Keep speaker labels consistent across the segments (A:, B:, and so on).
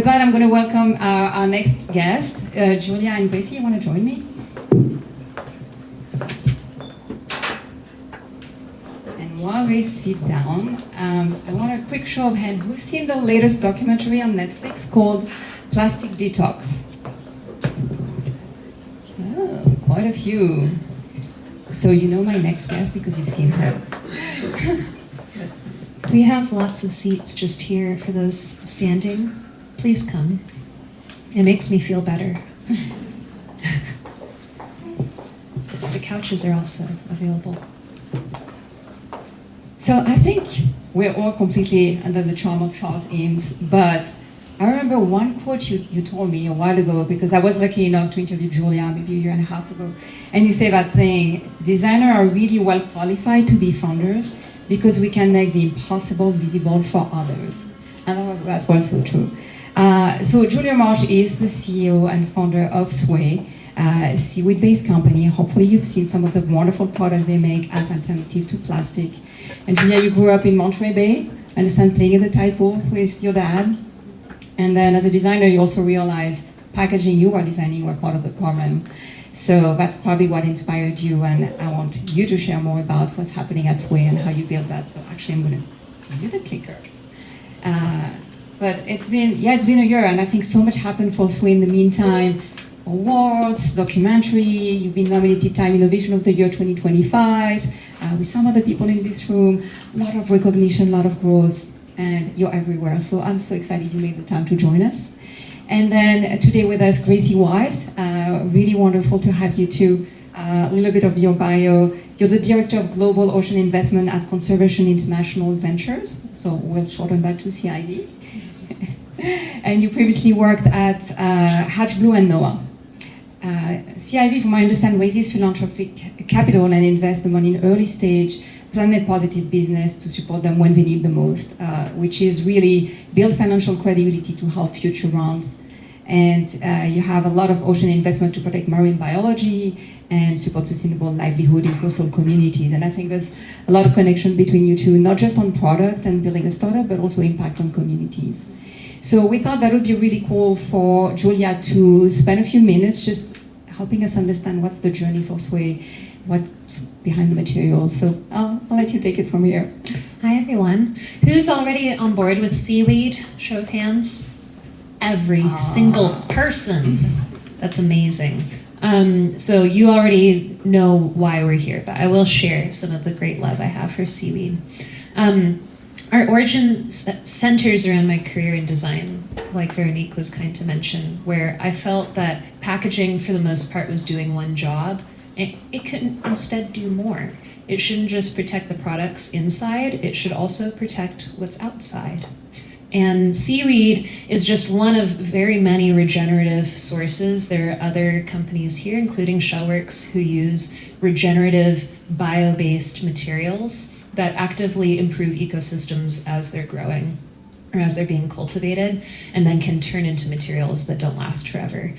A: With that, I'm going to welcome our next guest, Julia and Gracie. You want to join me? And while we sit down, I want a quick show of hands. Who's seen the latest documentary on Netflix called Plastic Detox? Oh, quite a few. So you know my next guest because you've seen her.
B: We have lots of seats just here for those standing. Please come. It makes me feel better. The couches are also available.
A: So I think we're all completely under the charm of Charles Eames, but I remember one quote you told me a while ago, because I was lucky enough to interview Julia maybe a year and a half ago, and you say that thing, designers are really well qualified to be founders because we can make the impossible visible for others. And that was so true. So Julia Marsh is the CEO and founder of Sway, a seaweed-based company. Hopefully you've seen some of the wonderful products they make as alternative to plastic. And Julia, you grew up in Monterey Bay, I understand, playing in the tide pool with your dad. And then as a designer, you also realized packaging you were designing were part of the problem. So that's probably what inspired you, and I want you to share more about what's happening at Sway and how you built that. So actually I'm gonna give you the clicker. But it's been a year, and I think so much happened for Sway in the meantime. Awards, documentary, you've been nominated Time Innovation of the Year 2025, with some other people in this room, a lot of recognition, a lot of growth, and you're everywhere. So I'm so excited you made the time to join us. And then today with us, Gracie White, really wonderful to have you too. A little bit of your bio. You're the Director of Global Ocean Investment at Conservation International Ventures, so we'll shorten that to CIV. And you previously worked at Hatch Blue and NOAA. CIV, from what I understand, raises philanthropic capital and invests the money in early stage, planet positive business to support them when they need the most, which is really build financial credibility to help future rounds. And you have a lot of ocean investment to protect marine biology and support sustainable livelihood in coastal communities. And I think there's a lot of connection between you two, not just on product and building a startup, but also impact on communities. So we thought that would be really cool for Julia to spend a few minutes just helping us understand what's the journey for Sway, what's behind the materials. So I'll let you take it from here.
B: Hi everyone. Who's already on board with seaweed? Show of hands. Every single person. That's amazing. So you already know why we're here, but I will share some of the great love I have for seaweed. Our origin centers around my career in design, like Veronique was kind to mention, where I felt that packaging for the most part was doing one job. It could instead do more. It shouldn't just protect the products inside, it should also protect what's outside. And seaweed is just one of very many regenerative sources. There are other companies here, including Shellworks, who use regenerative bio-based materials that actively improve ecosystems as they're growing or as they're being cultivated, and then can turn into materials that don't last forever.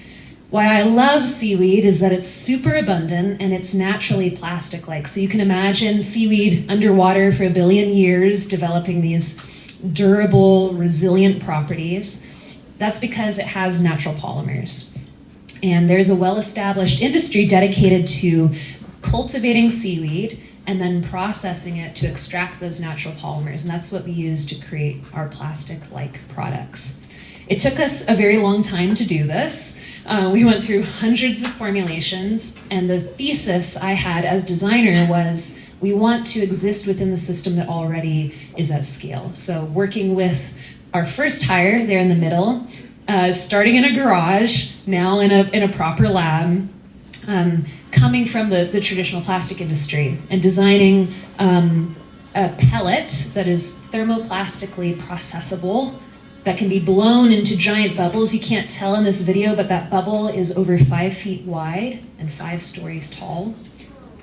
B: Why I love seaweed is that it's super abundant and it's naturally plastic-like. So you can imagine seaweed underwater for 1 billion years developing these durable, resilient properties. That's because it has natural polymers. And there's a well-established industry dedicated to cultivating seaweed and then processing it to extract those natural polymers. And that's what we use to create our plastic-like products. It took us a very long time to do this. We went through hundreds of formulations, and the thesis I had as designer was we want to exist within the system that already is at scale. So working with our first hire there in the middle, starting in a garage, now in a proper lab, coming from the traditional plastic industry and designing a pellet that is thermoplastically processable, that can be blown into giant bubbles. You can't tell in this video, but that bubble is over 5 feet wide and 5 stories tall.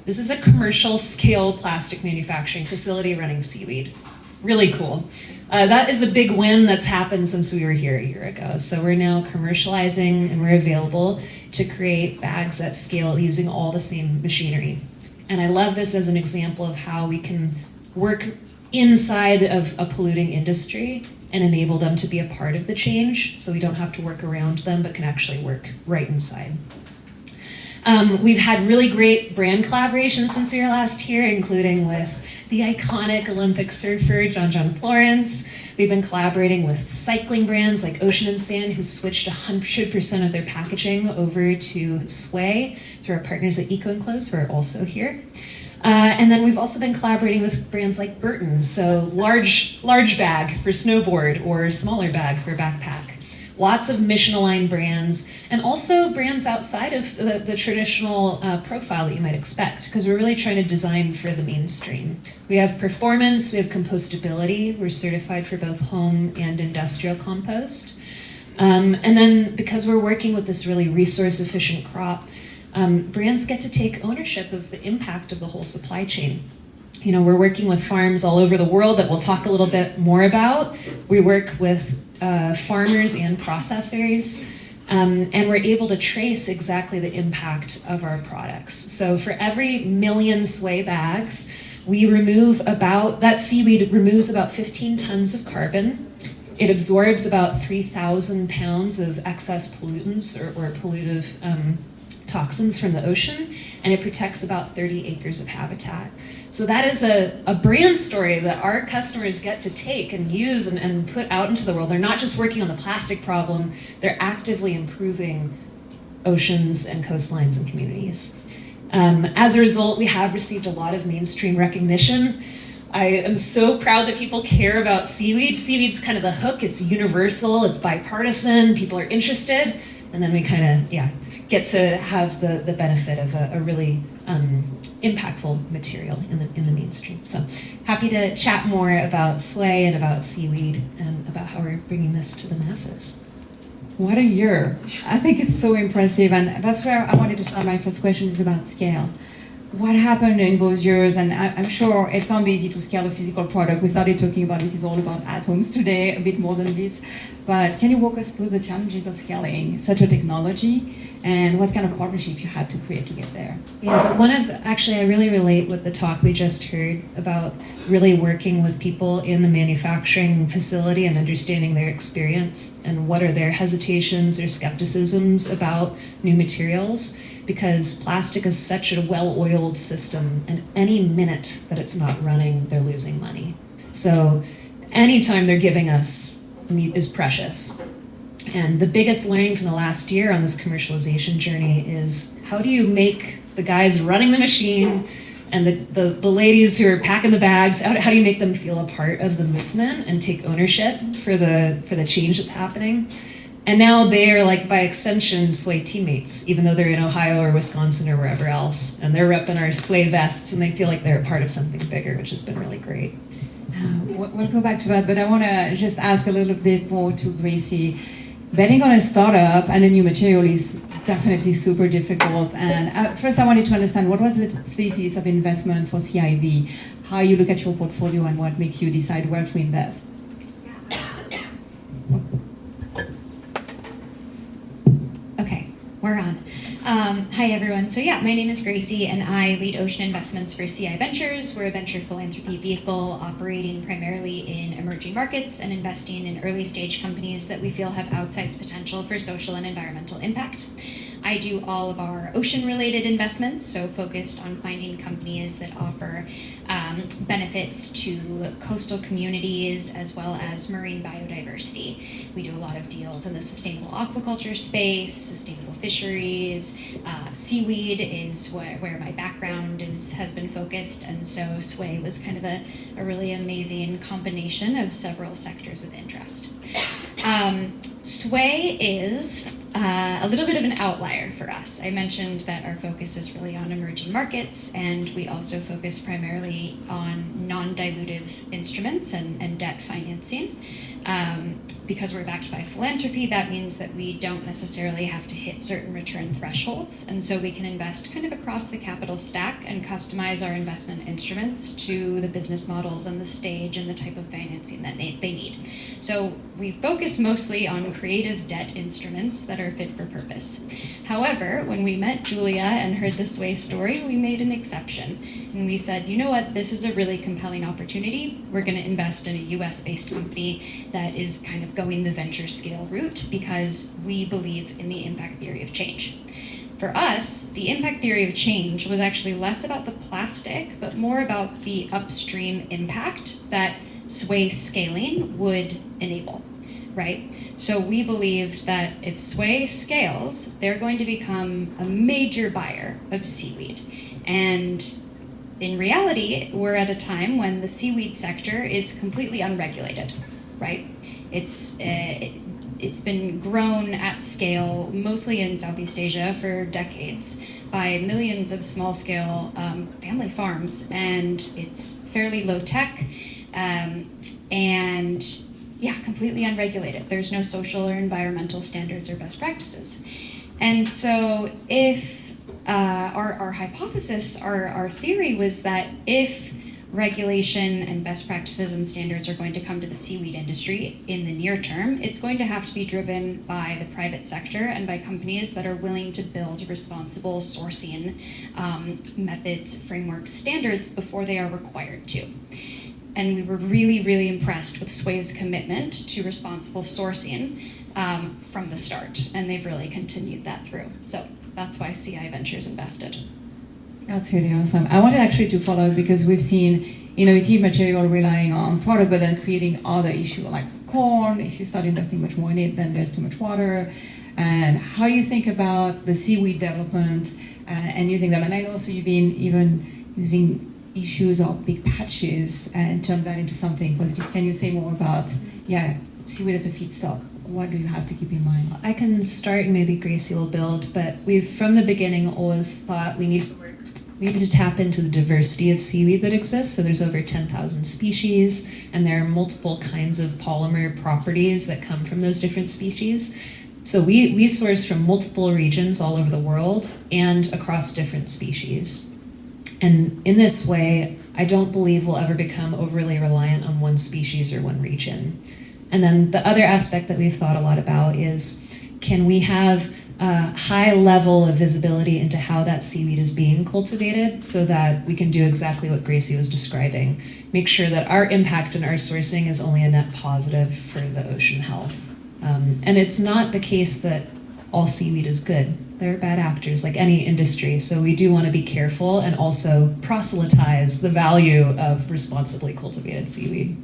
B: This is a commercial scale plastic manufacturing facility running seaweed. Really cool. That is a big win that's happened since we were here a year ago. So we're now commercializing and we're available to create bags at scale using all the same machinery. And I love this as an example of how we can work inside of a polluting industry and enable them to be a part of the change, so we don't have to work around them, but can actually work right inside. We've had really great brand collaborations since we were last here, including with the iconic Olympic surfer, John Florence. We've been collaborating with cycling brands like Ocean and Sand, who switched 100% of their packaging over to Sway through our partners at Eco Enclose, who are also here. And then we've also been collaborating with brands like Burton, so large bag for snowboard or smaller bag for backpack. Lots of mission-aligned brands, and also brands outside of the traditional profile that you might expect, because we're really trying to design for the mainstream. We have performance, we have compostability, we're certified for both home and industrial compost. And then because we're working with this really resource-efficient crop, brands get to take ownership of the impact of the whole supply chain. You know, we're working with farms all over the world that we'll talk a little bit more about. We work with farmers and processors, and we're able to trace exactly the impact of our products. So for every 1 million Sway bags, that seaweed removes about 15 tons of carbon. It absorbs about 3,000 pounds of excess pollutants or pollutive toxins from the ocean, and it protects about 30 acres of habitat. So that is a brand story that our customers get to take and use and put out into the world. They're not just working on the plastic problem, they're actively improving oceans and coastlines and communities. As a result, we have received a lot of mainstream recognition. I am so proud that people care about seaweed. Seaweed's kind of the hook, it's universal, it's bipartisan, people are interested, and then we kind of, get to have the benefit of a really impactful material in the mainstream. So happy to chat more about Sway and about seaweed and about how we're bringing this to the masses.
A: What a year. I think it's so impressive, and that's where I wanted to start. My first question is about scale. What happened in those years? And I'm sure it can't be easy to scale a physical product. We started talking about this is all about atoms today, a bit more than this. But can you walk us through the challenges of scaling such a technology and what kind of partnership you had to create to get there?
B: Yeah, I really relate with the talk we just heard about really working with people in the manufacturing facility and understanding their experience and what are their hesitations or skepticisms about new materials, because plastic is such a well-oiled system, and any minute that it's not running, they're losing money. So anytime they're giving us meat is precious. And the biggest learning from the last year on this commercialization journey is how do you make the guys running the machine and the ladies who are packing the bags, how do you make them feel a part of the movement and take ownership for the change that's happening? And now they are, like, by extension, Sway teammates, even though they're in Ohio or Wisconsin or wherever else. And they're repping our Sway vests, and they feel like they're a part of something bigger, which has been really great.
A: We'll go back to that, but I want to just ask a little bit more to Gracie. Betting on a startup and a new material is definitely super difficult. And first I wanted to understand, what was the thesis of investment for CIV? How you look at your portfolio and what makes you decide where to invest?
C: Okay, we're on. Hi everyone. So my name is Gracie and I lead ocean investments for CI Ventures. We're a venture philanthropy vehicle operating primarily in emerging markets and investing in early stage companies that we feel have outsized potential for social and environmental impact. I do all of our ocean related investments, so focused on finding companies that offer benefits to coastal communities as well as marine biodiversity. We do a lot of deals in the sustainable aquaculture space, sustainable fisheries. Seaweed is where my background has been focused, and so Sway was kind of a really amazing combination of several sectors of interest. Sway is a little bit of an outlier for us. I mentioned that our focus is really on emerging markets, and we also focus primarily on non-dilutive instruments and debt financing. because we're backed by philanthropy, that means that we don't necessarily have to hit certain return thresholds. And so we can invest kind of across the capital stack and customize our investment instruments to the business models and the stage and the type of financing that they need. So we focus mostly on creative debt instruments that are fit for purpose. However, when we met Julia and heard the Sway story, we made an exception. And we said, you know what, this is a really compelling opportunity. We're going to invest in a US-based company that is kind of going the venture scale route because we believe in the impact theory of change. For us, the impact theory of change was actually less about the plastic, but more about the upstream impact that Sway scaling would enable, right? So we believed that if Sway scales, they're going to become a major buyer of seaweed. And in reality, we're at a time when the seaweed sector is completely unregulated, right? It's been grown at scale, mostly in Southeast Asia for decades, by millions of small-scale family farms, and it's fairly low-tech, and yeah, completely unregulated. There's no social or environmental standards or best practices. And so if our hypothesis, our theory was that if regulation and best practices and standards are going to come to the seaweed industry in the near term, it's going to have to be driven by the private sector and by companies that are willing to build responsible sourcing methods, frameworks, standards before they are required to. And we were really, really impressed with Sway's commitment to responsible sourcing from the start, and they've really continued that through. So that's why CI Ventures invested.
A: That's really awesome. I wanted actually to follow up because we've seen innovative material relying on product, but then creating other issues like corn. If you start investing much more in it, then there's too much water. And how you think about the seaweed development and using them. And I know also you've been even using issues of big patches and turn that into something positive. Can you say more about, seaweed as a feedstock? What do you have to keep in mind?
B: I can start and maybe Gracie will build, but we've from the beginning always thought we need to tap into the diversity of seaweed that exists. So there's over 10,000 species, and there are multiple kinds of polymer properties that come from those different species. So we source from multiple regions all over the world and across different species. And in this way, I don't believe we'll ever become overly reliant on one species or one region. And then the other aspect that we've thought a lot about is, can we have a high level of visibility into how that seaweed is being cultivated so that we can do exactly what Gracie was describing, make sure that our impact and our sourcing is only a net positive for the ocean health. And it's not the case that all seaweed is good. There are bad actors like any industry, so we do want to be careful and also proselytize the value of responsibly cultivated seaweed.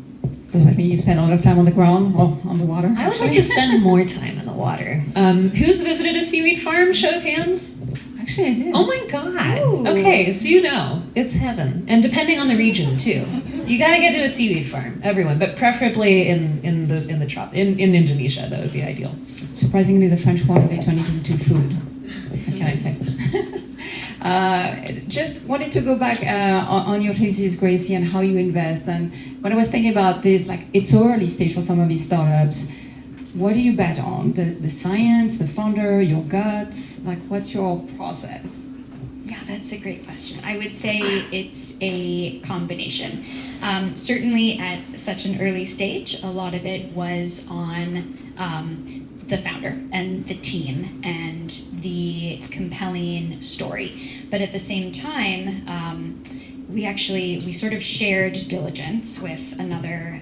A: Does that mean you spend a lot of time on the ground or on the water?
B: I would like to spend more time in the water. Who's visited a seaweed farm? Show of hands.
A: Actually, I did.
B: Oh my God.
C: Ooh.
B: Okay, so you know, it's heaven. And depending on the region too. You gotta get to a seaweed farm, everyone, but preferably in Indonesia, that would be ideal.
A: Surprisingly, the French one, they turn it into food. What can I say? Just wanted to go back on your thesis, Gracie, and how you invest. And when I was thinking about this, like it's so early stage for some of these startups. What do you bet on? The science, the founder, your gut? Like, what's your process?
C: Yeah, that's a great question. I would say it's a combination. Certainly at such an early stage, a lot of it was on the founder and the team and the compelling story. But at the same time, we sort of shared diligence with another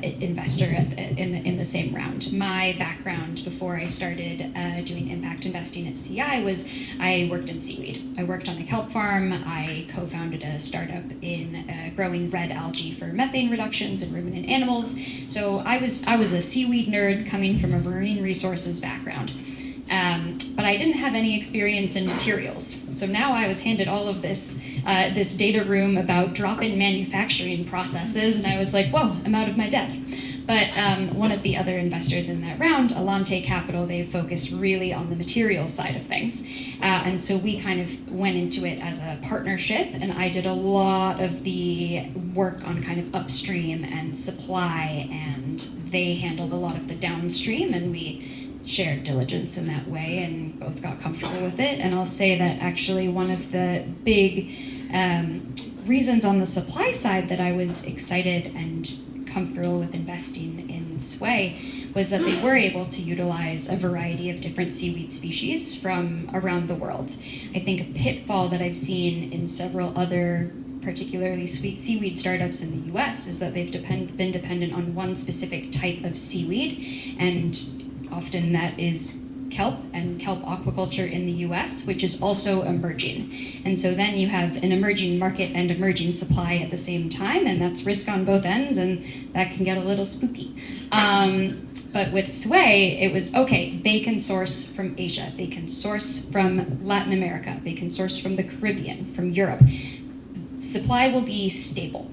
C: investor in the same round. My background before I started doing impact investing at CI was I worked in seaweed. I worked on a kelp farm. I co-founded a startup in growing red algae for methane reductions in ruminant animals. So I was a seaweed nerd coming from a marine resources background. But I didn't have any experience in materials. So now I was handed all of this data room about drop-in manufacturing processes, and I was like, whoa, I'm out of my depth. But one of the other investors in that round, Alante Capital, they focus really on the materials side of things. And so we kind of went into it as a partnership, and I did a lot of the work on kind of upstream and supply and they handled a lot of the downstream, and we shared diligence in that way and both got comfortable with it. And I'll say that actually one of the big reasons on the supply side that I was excited and comfortable with investing in Sway was that they were able to utilize a variety of different seaweed species from around the world. I think a pitfall that I've seen in several other particularly sweet seaweed startups in the US is that they've been dependent on one specific type of seaweed, and often that is kelp and kelp aquaculture in the US, which is also emerging. And so then you have an emerging market and emerging supply at the same time, and that's risk on both ends, and that can get a little spooky. But with Sway, it was, okay, they can source from Asia, they can source from Latin America, they can source from the Caribbean, from Europe. Supply will be stable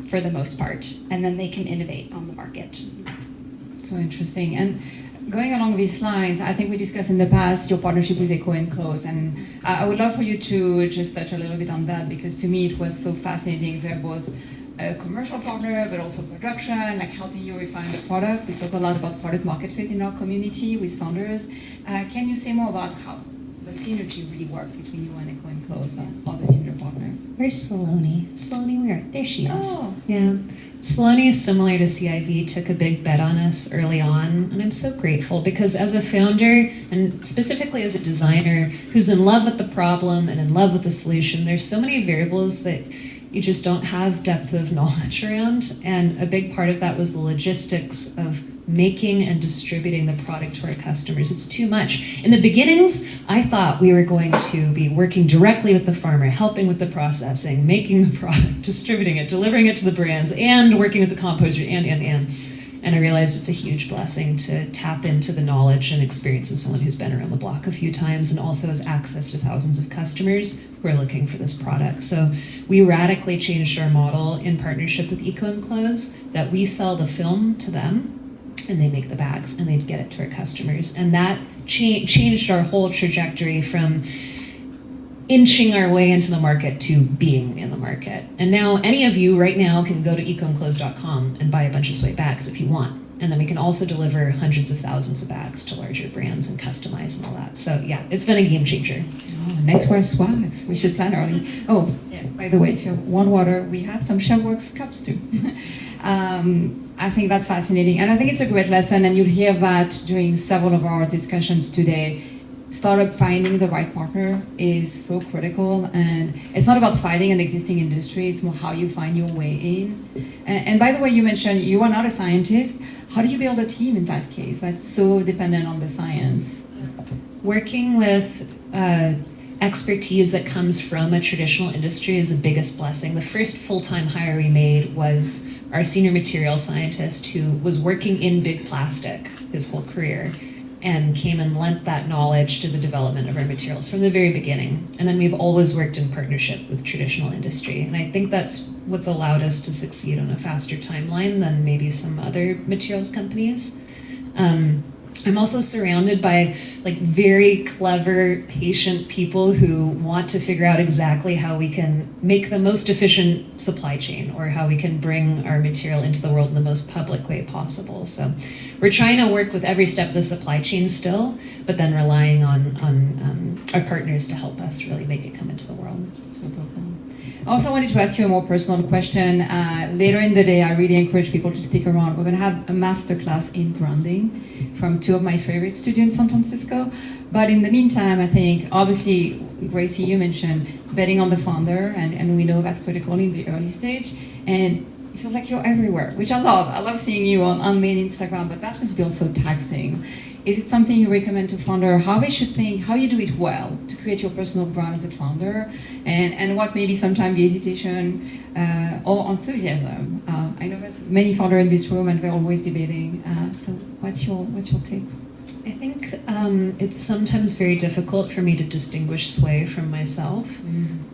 C: for the most part, and then they can innovate on the market.
A: So interesting. And going along these lines, I think we discussed in the past your partnership with Eco & Close, and I would love for you to just touch a little bit on that, because to me it was so fascinating. They're both a commercial partner, but also production, like helping you refine the product. We talk a lot about product market fit in our community with founders. Can you say more about how the synergy really worked between you and Eco & Close and other similar partners?
B: Where's Saloni? Saloni, where? There she is.
A: Oh.
B: Yeah. Saloni, similar to CIV, took a big bet on us early on, and I'm so grateful because as a founder, and specifically as a designer who's in love with the problem and in love with the solution, there's so many variables that you just don't have depth of knowledge around, and a big part of that was the logistics of making and distributing the product to our customers. It's too much. In the beginnings, I thought we were going to be working directly with the farmer, helping with the processing, making the product, distributing it, delivering it to the brands, and working with the composter, and I realized it's a huge blessing to tap into the knowledge and experience of someone who's been around the block a few times and also has access to thousands of customers who are looking for this product. So we radically changed our model in partnership with Eco & Close, that we sell the film to them, and they make the bags and they get it to our customers. And that changed our whole trajectory from inching our way into the market to being in the market. And now any of you right now can go to ecoandclose.com and buy a bunch of Sway bags if you want. And then we can also deliver hundreds of thousands of bags to larger brands and customize and all that. So yeah, it's been a game changer.
A: Oh, next word swags. We should plan early. Oh, yeah, by the way, if you want water, we have some Shellworks cups too. I think that's fascinating. And I think it's a great lesson, and you'll hear that during several of our discussions today. Startup finding the right partner is so critical, and it's not about fighting an existing industry, it's more how you find your way in. And by the way, you mentioned you are not a scientist. How do you build a team in that case? That's so dependent on the science.
B: Working with expertise that comes from a traditional industry is the biggest blessing. The first full-time hire we made was our senior material scientist, who was working in big plastic his whole career, and came and lent that knowledge to the development of our materials from the very beginning. And then we've always worked in partnership with traditional industry. And I think that's what's allowed us to succeed on a faster timeline than maybe some other materials companies. I'm also surrounded by like very clever, patient people who want to figure out exactly how we can make the most efficient supply chain, or how we can bring our material into the world in the most public way possible. So we're trying to work with every step of the supply chain still, but then relying on our partners to help us really make it come into the world.
A: Super cool. I also wanted to ask you a more personal question. Later in the day, I really encourage people to stick around. We're going to have a masterclass in branding from two of my favorite studios in San Francisco. But in the meantime, I think, obviously, Gracie, you mentioned betting on the founder, and we know that's critical in the early stage. And it feels like you're everywhere, which I love. I love seeing you on main Instagram, but that must be also taxing. Is it something you recommend to founder, how they should think, how you do it well to create your personal brand as a founder, and what maybe sometimes the hesitation or enthusiasm? I know there's many founders in this room and they're always debating. So what's your tip?
B: I think it's sometimes very difficult for me to distinguish Sway from myself.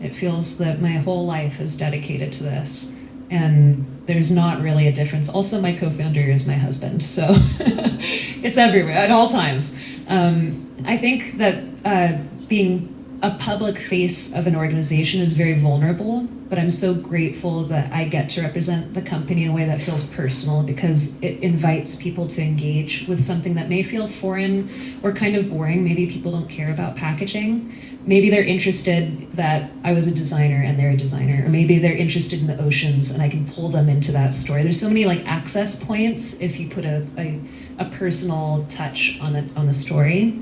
B: It feels that my whole life is dedicated to this, and there's not really a difference. Also, my co-founder is my husband, so it's everywhere at all times. I think that being a public face of an organization is very vulnerable, but I'm so grateful that I get to represent the company in a way that feels personal because it invites people to engage with something that may feel foreign or kind of boring. Maybe people don't care about packaging. Maybe they're interested that I was a designer and they're a designer, or maybe they're interested in the oceans and I can pull them into that story. There's so many like access points if you put a personal touch on the story.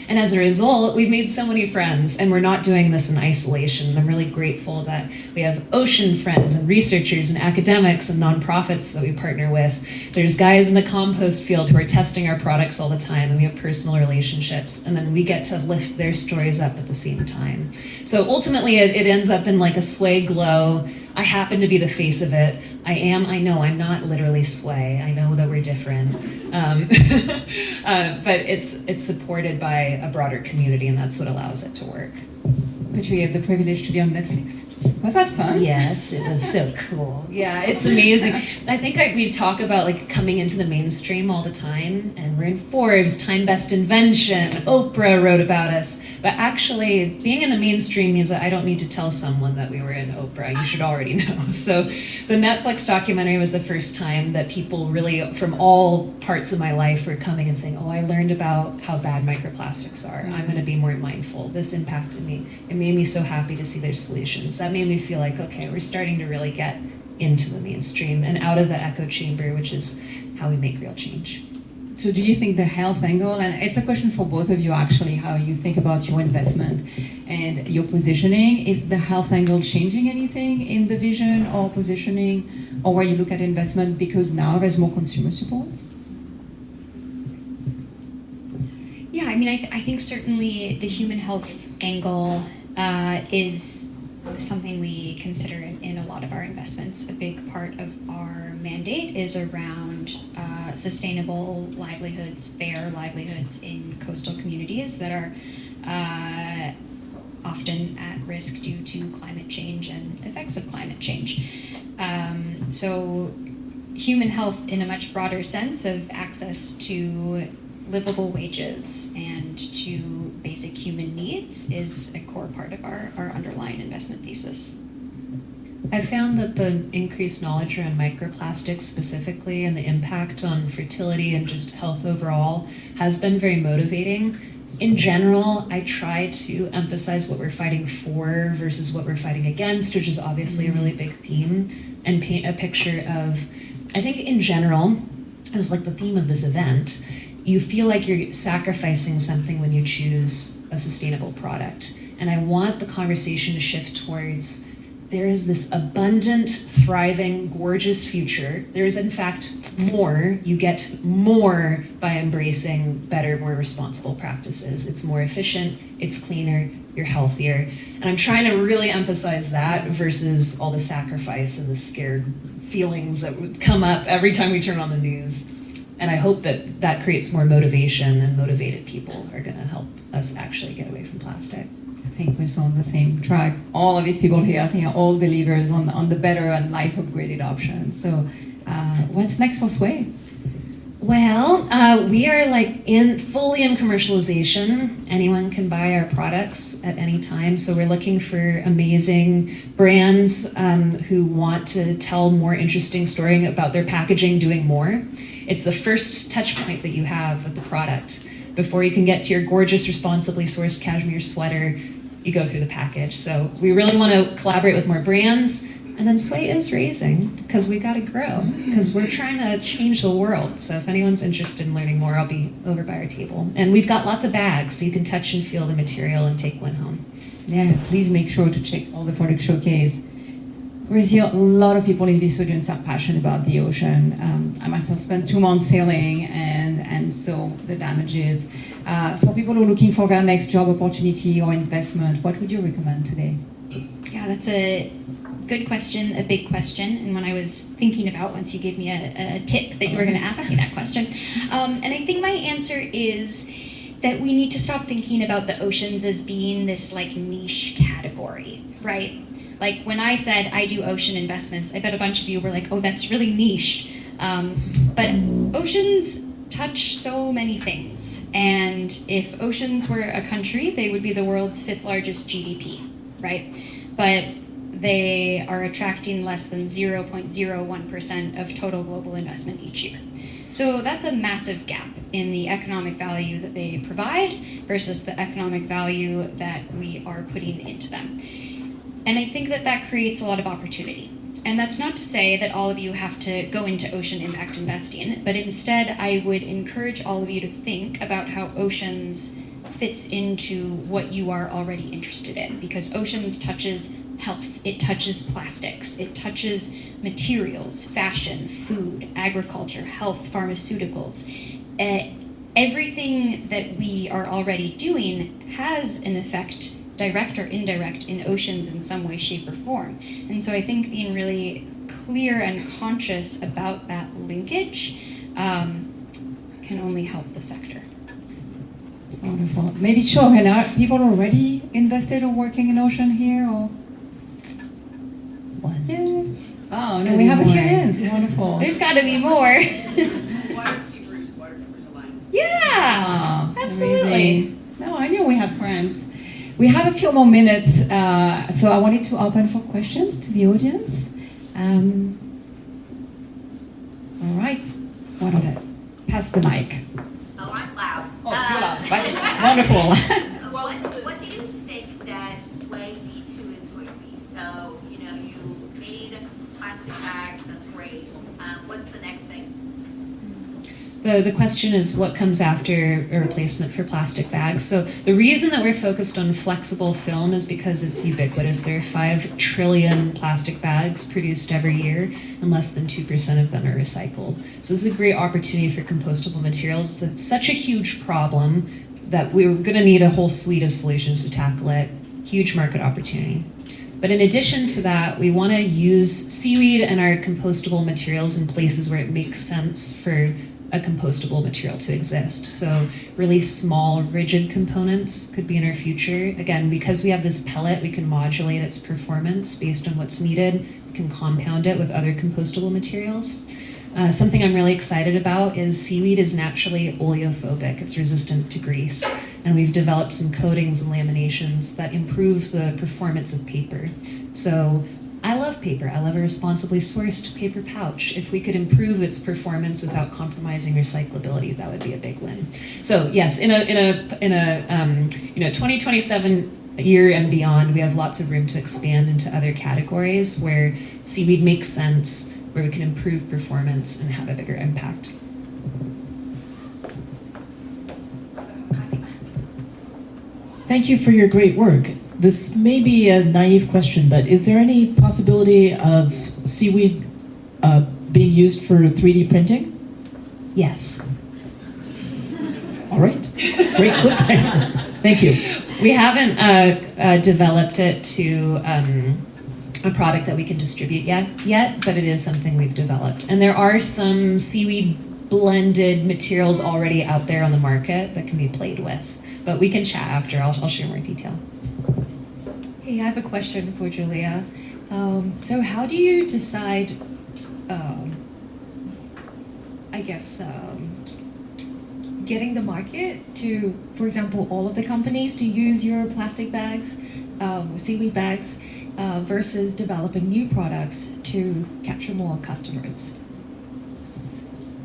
B: And as a result, we've made so many friends, and we're not doing this in isolation. I'm really grateful that we have ocean friends and researchers and academics and nonprofits that we partner with. There's guys in the compost field who are testing our products all the time, and we have personal relationships, and then we get to lift their stories up at the same time. So ultimately, it ends up in like a sway glow. I happen to be the face of it. I know, I'm not literally sway. I know that we're different. But it's supported by a broader community, and that's what allows it to work.
A: But we had the privilege to be on Netflix. Was that fun?
B: Yes, it was so cool. Yeah, it's amazing. I think we talk about like coming into the mainstream all the time, and we're in Forbes, Time Best Invention, Oprah wrote about us. But actually, being in the mainstream means that I don't need to tell someone that we were in Oprah. You should already know. So the Netflix documentary was the first time that people really from all parts of my life were coming and saying, oh, I learned about how bad microplastics are. I'm going to be more mindful. This impacted me. It made me so happy to see their solutions. That made me feel like, okay, we're starting to really get into the mainstream and out of the echo chamber, which is how we make real change.
A: So do you think the health angle, and it's a question for both of you actually, how you think about your investment and your positioning, is the health angle changing anything in the vision or positioning or where you look at investment because now there's more consumer support?
C: Yeah, I mean, I think certainly the human health angle is something we consider in a lot of our investments. A big part of our mandate is around sustainable livelihoods, fair livelihoods in coastal communities that are often at risk due to climate change and effects of climate change. So human health in a much broader sense of access to livable wages and to basic human needs is a core part of our underlying investment thesis.
B: I found that the increased knowledge around microplastics specifically and the impact on fertility and just health overall has been very motivating. In general, I try to emphasize what we're fighting for versus what we're fighting against, which is obviously a really big theme, and paint a picture of, I think in general, as like the theme of this event, you feel like you're sacrificing something when you choose a sustainable product. And I want the conversation to shift towards there is this abundant, thriving, gorgeous future. There is, in fact, more. You get more by embracing better, more responsible practices. It's more efficient, it's cleaner, you're healthier. And I'm trying to really emphasize that versus all the sacrifice and the scared feelings that would come up every time we turn on the news. And I hope that that creates more motivation, and motivated people are going to help us actually get away from plastic.
A: I think we're on the same track. All of these people here, I think, are all believers on the better and life upgraded options. So what's next for Sway?
B: Well, we are like fully in commercialization. Anyone can buy our products at any time. So we're looking for amazing brands who want to tell more interesting story about their packaging doing more. It's the first touch point that you have with the product. Before you can get to your gorgeous, responsibly sourced cashmere sweater, you go through the package. So we really want to collaborate with more brands. And then Sway is raising, because we got to grow, because we're trying to change the world. So if anyone's interested in learning more, I'll be over by our table. And we've got lots of bags, so you can touch and feel the material and take one home.
A: Yeah, please make sure to check all the product showcase. Gracie, a lot of people in this audience are passionate about the ocean. I myself spent 2 months sailing and saw the damages. For people who are looking for their next job opportunity or investment, what would you recommend today?
C: Yeah, that's a good question, a big question, and one I was thinking about once you gave me a tip that you were going to ask me that question. And I think my answer is that we need to stop thinking about the oceans as being this like niche category, right? Like when I said I do ocean investments, I bet a bunch of you were like, oh, that's really niche. But oceans touch so many things. And if oceans were a country, they would be the world's 5th largest GDP, right? But they are attracting less than 0.01% of total global investment each year. So that's a massive gap in the economic value that they provide versus the economic value that we are putting into them. And I think that that creates a lot of opportunity. And that's not to say that all of you have to go into ocean impact investing, but instead I would encourage all of you to think about how oceans fits into what you are already interested in, because oceans touches health, it touches plastics, it touches materials, fashion, food, agriculture, health, pharmaceuticals. Everything that we are already doing has an effect, direct or indirect, in oceans in some way, shape, or form. And so I think being really clear and conscious about that linkage can only help the sector.
A: Wonderful. Maybe sure, and are people already invested or working in ocean here, or?
B: One.
A: Yeah. Oh, no, we have a few hands. Wonderful.
C: There's got to be more.
D: Waterkeepers Alliance.
C: Yeah,
A: Oh,
C: absolutely.
A: amazing. No, I knew we had friends. We have a few more minutes, so I wanted to open for questions to the audience. All right, why don't I pass the mic?
E: Oh, I'm loud.
A: Oh, you're loud. Wonderful.
E: Well, what do you think that Sway V2 is going to be? So, you know, you made plastic bags, that's great. What's the next thing?
B: The question is what comes after a replacement for plastic bags. So the reason that we're focused on flexible film is because it's ubiquitous. There are 5 trillion plastic bags produced every year, and less than 2% of them are recycled. So this is a great opportunity for compostable materials. It's such a huge problem that we're going to need a whole suite of solutions to tackle it. Huge market opportunity. But in addition to that, we want to use seaweed and our compostable materials in places where it makes sense for a compostable material to exist. So really small, rigid components could be in our future. Again, because we have this pellet, we can modulate its performance based on what's needed. We can compound it with other compostable materials. Something I'm really excited about is seaweed is naturally oleophobic. It's resistant to grease. And we've developed some coatings and laminations that improve the performance of paper. So I love paper. I love a responsibly sourced paper pouch. If we could improve its performance without compromising recyclability, that would be a big win. So yes, in a 2027 year and beyond, we have lots of room to expand into other categories where seaweed makes sense, where we can improve performance and have a bigger impact.
F: Thank you for your great work. This may be a naive question, but is there any possibility of seaweed being used for 3D printing?
B: Yes.
F: All right, great cliffhanger. Thank you.
B: We haven't developed it to a product that we can distribute yet, but it is something we've developed. And there are some seaweed blended materials already out there on the market that can be played with. But we can chat after. I'll share more detail.
G: Hey, I have a question for Julia. So how do you decide, getting the market to, for example, all of the companies to use your plastic bags, seaweed bags, versus developing new products to capture more customers?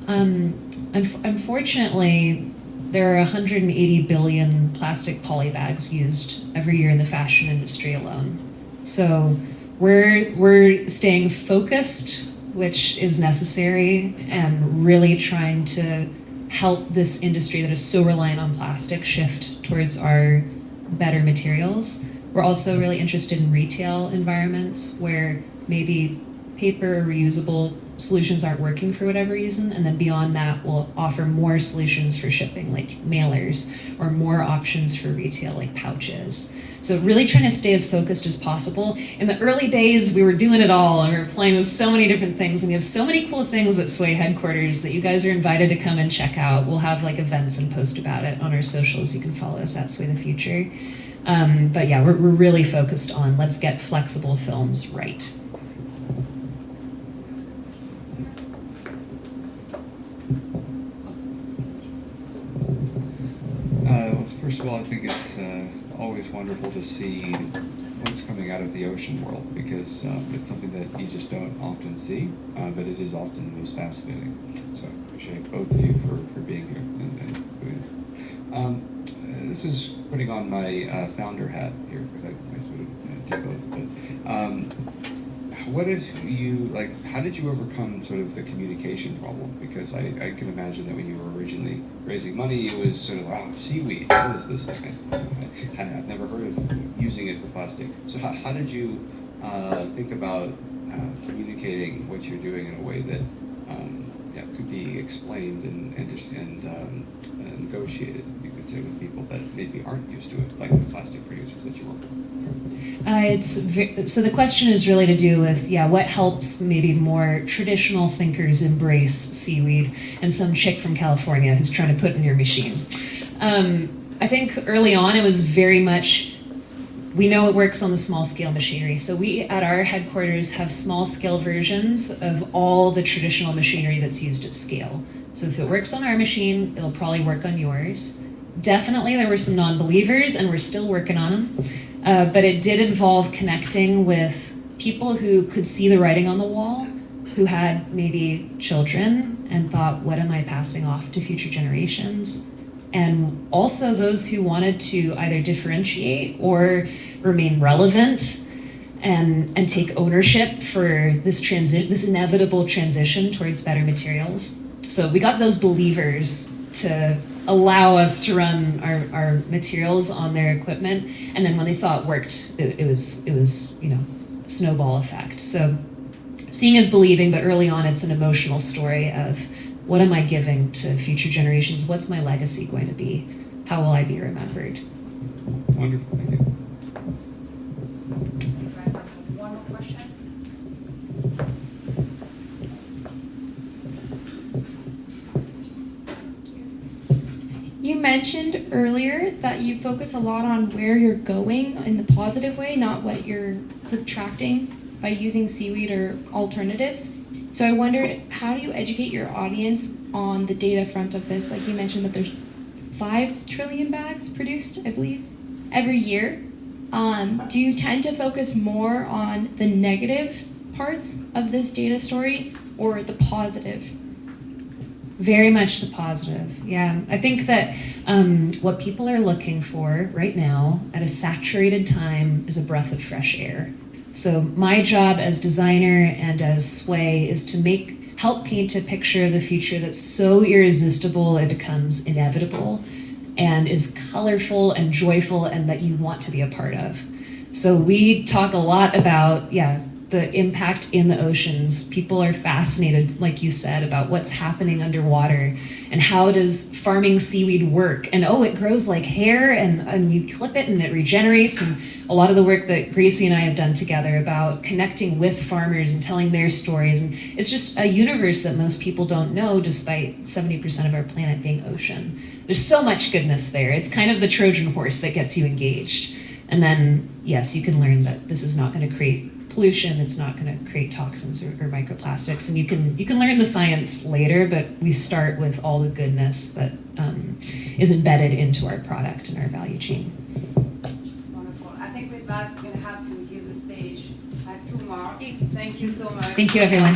B: Unfortunately, there are 180 billion plastic poly bags used every year in the fashion industry alone. So we're staying focused, which is necessary, and really trying to help this industry that is so reliant on plastic shift towards our better materials. We're also really interested in retail environments where maybe paper or reusable solutions aren't working for whatever reason, and then beyond that we'll offer more solutions for shipping like mailers, or more options for retail like pouches. So really trying to stay as focused as possible. In the early days we were doing it all, and we were playing with so many different things, and we have so many cool things at Sway headquarters that you guys are invited to come and check out. We'll have like events and post about it on our socials. You can follow us at Sway the Future. But yeah, we're really focused on let's get flexible films right.
H: first of all, I think it's always wonderful to see what's coming out of the ocean world, because it's something that you just don't often see, but it is often the most fascinating. So I appreciate both of you for being here and this is putting on my founder hat here, because I sort of do both. But what if you, how did you overcome sort of the communication problem? Because I can imagine that when you were originally raising money, it was sort of, wow, seaweed, what is this thing? I've never heard of using it for plastic. So how did you think about communicating what you're doing in a way that could be explained and negotiated, you could say, with people that maybe aren't used to it, like the plastic producers that you work with?
B: So the question is really to do with, what helps maybe more traditional thinkers embrace seaweed and some chick from California who's trying to put in your machine. I think early on it was very much, we know it works on the small scale machinery. So we at our headquarters have small scale versions of all the traditional machinery that's used at scale. So if it works on our machine, it'll probably work on yours. Definitely there were some non-believers, and we're still working on them. But it did involve connecting with people who could see the writing on the wall, who had maybe children and thought, what am I passing off to future generations? And also those who wanted to either differentiate or remain relevant and take ownership for this inevitable transition towards better materials. So we got those believers to allow us to run our materials on their equipment, and then when they saw it worked, it was snowball effect. So seeing is believing, but early on it's an emotional story of, what am I giving to future generations? What's my legacy going to be? How will I be remembered?
H: Wonderful, thank you.
D: One more question?
G: You mentioned earlier that you focus a lot on where you're going in the positive way, not what you're subtracting by using seaweed or alternatives. So I wondered, how do you educate your audience on the data front of this? Like you mentioned that there's 5 trillion bags produced, I believe, every year. Do you tend to focus more on the negative parts of this data story or the positive?
B: Very much the positive, yeah. I think that what people are looking for right now at a saturated time is a breath of fresh air. So my job as designer and as Sway is to help paint a picture of the future that's so irresistible it becomes inevitable, and is colorful and joyful and that you want to be a part of. So we talk a lot about, the impact in the oceans. People are fascinated, like you said, about what's happening underwater and how does farming seaweed work. And it grows like hair, and you clip it and it regenerates. And a lot of the work that Gracie and I have done together about connecting with farmers and telling their stories. And it's just a universe that most people don't know, despite 70% of our planet being ocean. There's so much goodness there. It's kind of the Trojan horse that gets you engaged. And then, yes, you can learn that this is not going to create pollution, it's not going to create toxins or microplastics, and you can learn the science later, but we start with all the goodness that is embedded into our product and our value chain.
D: Wonderful. I think with that, we're going to have to give the stage back to Mark. Thank you so much.
B: Thank you, everyone.